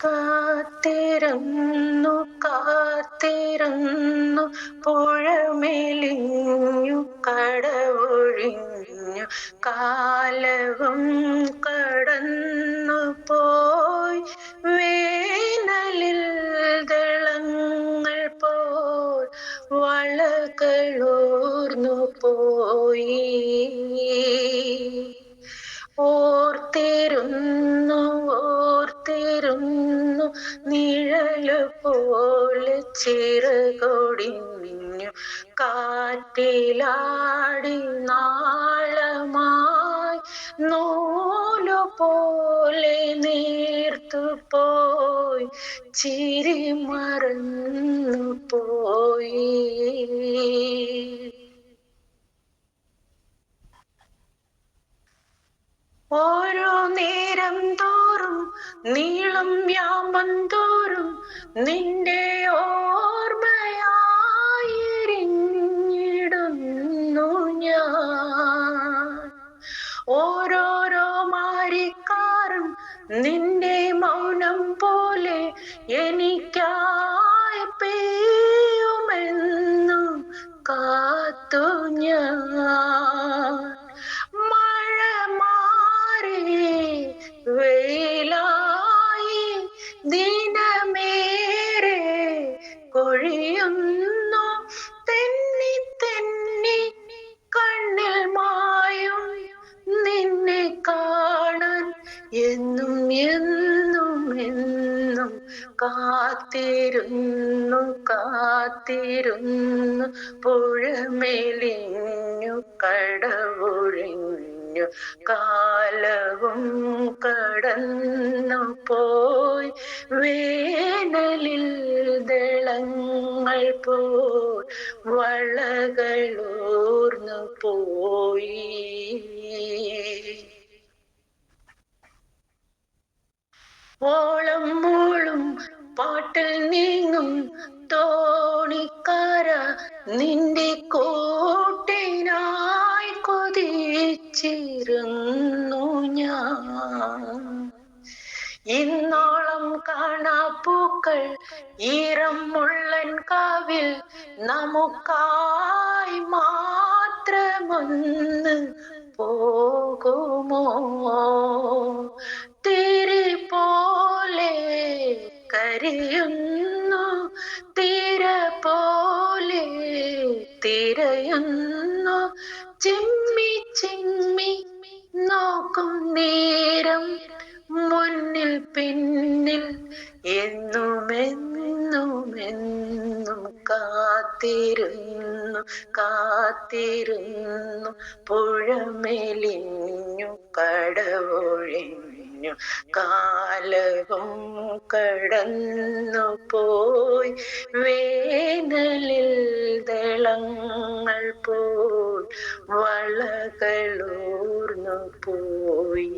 കാത്തിരുന്നു കാത്തിരുന്നു പുഴമെലിഞ്ഞു കടവൊഴിഞ്ഞു കാലവും കടന്നു പോയി വേനലിൽ ദളങ്ങൾ പോൽ വളകളൂർന്നു പോയി ഓർത്തിരുന്നു ഓർത്തിരുന്നു നിഴല് പോലെ ചിറകൊടിഞ്ഞു കാറ്റിലാടി നാളമായി നൂലു പോലെ നീർത്തു പോയി ചിരി മറന്നു പോയി ഓരോ നേരം തോറും നീളം യാമം തോറും നിന്റെ ഓർമ്മയായിരിഞ്ഞിടുന്നു ഞാൻ ഓരോരോ മാരിക്കാറും നിന്റെ മൗനം പോലെ എനിക്കായി പെയ്യുമെന്നു കാത്തു ഞാൻ വെയിലായി ദിനമേറെ കൊഴിയുന്നു തെന്നി തെന്നി കണ്ണിൽ മായും നിന്നെ കാണാൻ എന്നും എന്നും എന്നും കാത്തിരുന്നു കാത്തിരുന്നു പുഴമെലിഞ്ഞു കടവൊഴിഞ്ഞു കാലവും കടന്നു പോയി വേനലിൽ ദളങ്ങൾ പോൽ വളകളൂർന്നു പോയി ഓളം മൂളും പാട്ടിൽ നീങ്ങും തോണിക്കാര നിന്റെ കൂട്ടിനായി കൊതിച്ചിരുന്നു ഞാൻ ഇന്നോളം കാണാപ്പൂക്കൾ ഈറം മുള്ളൻ കാവിൽ നമുക്കായി മാത്രമൊന്ന് പോകുമോ തിരി പോലെ കരിയുന്നു തിര പോലെ തിരയുന്നു ചിമ്മി ചിമ്മി നോക്കും നേരം മുന്നിൽ പിന്നിൽ എന്നുമെന്നുമെന്നും കാത്തിരുന്നു കാത്തിരുന്നു പുഴമെലിഞ്ഞു കടവൊഴിഞ്ഞു കാലവും കടന്നു പോയി വേനലിൽ ദളങ്ങൾ പോൽ വളകളൂർന്നു പോയി